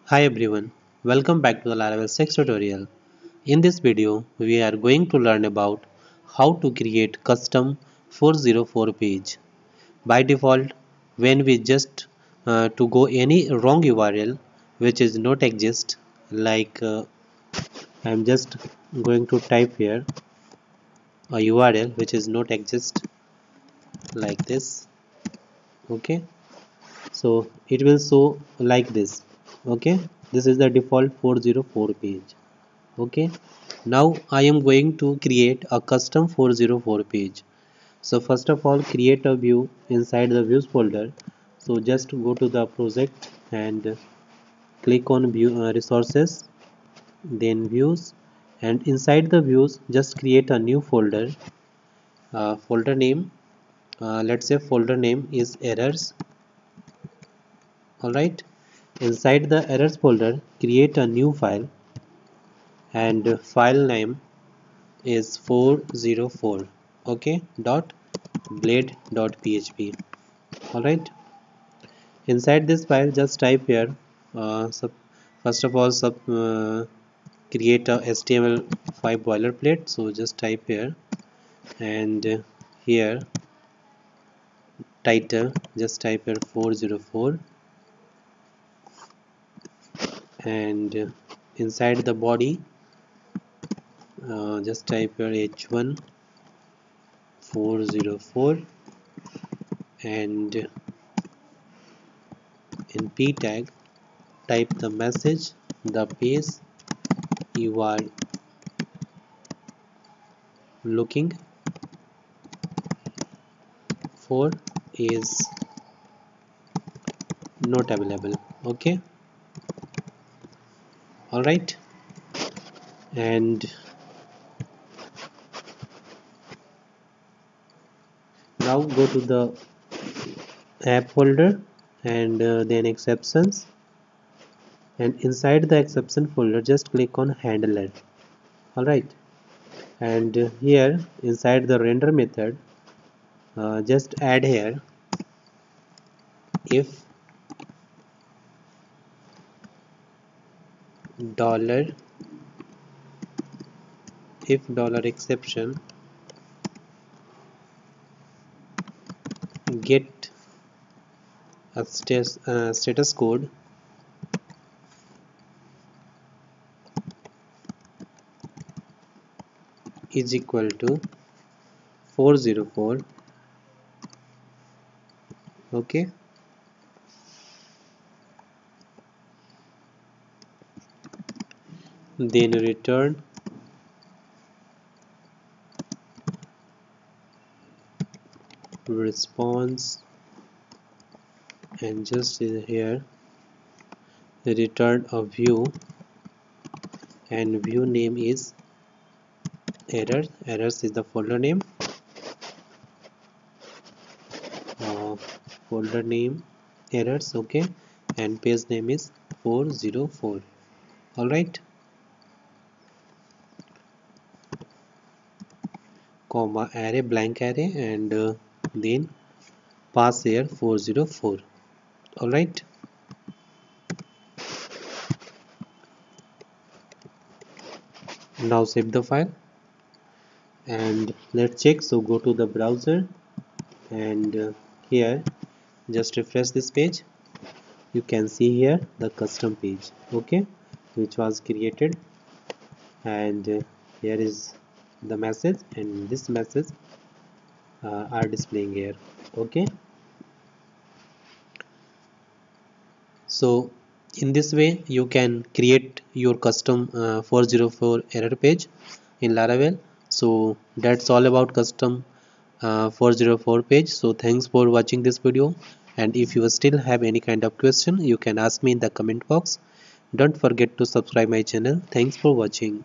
Hi everyone, welcome back to the Laravel 6 tutorial. In this video, we are going to learn about how to create custom 404 page. By default, when we just to go any wrong URL which is not exist, like I am just going to type here a URL which is not exist like this. Okay, so it will show like this. Okay, this is the default 404 page. Okay, now I am going to create a custom 404 page. So first of all, create a view inside the views folder. So just go to the project and click on view resources, then views, and inside the views just create a new folder. Folder name, let's say folder name is errors. All right, inside the errors folder create a new file, and file name is 404. Okay, dot blade.php. All right, inside this file just type here first of all create a html5 boilerplate. So just type here, and here title just type here 404, and inside the body just type here h1 404, and in p tag type the message, the page you are looking for is not available. Okay, all right, and now go to the app folder, and then exceptions, and inside the exception folder just click on handler. All right, and here inside the render method just add here if dollar dollar exception get a status code is equal to 404. Okay, then return response, and just here return a view, and view name is errors is the folder name, uh, folder name errors. Okay, and page name is 404. All right, comma array blank array, and then pass here 404. All right, now save the file and let's check. So go to the browser, and here just refresh this page. You can see here the custom page, okay, which was created, and here is the message, and this message are displaying here. Okay, so in this way you can create your custom 404 error page in Laravel. So that's all about custom 404 page. So thanks for watching this video, and if you still have any kind of question you can ask me in the comment box. Don't forget to subscribe my channel. Thanks for watching.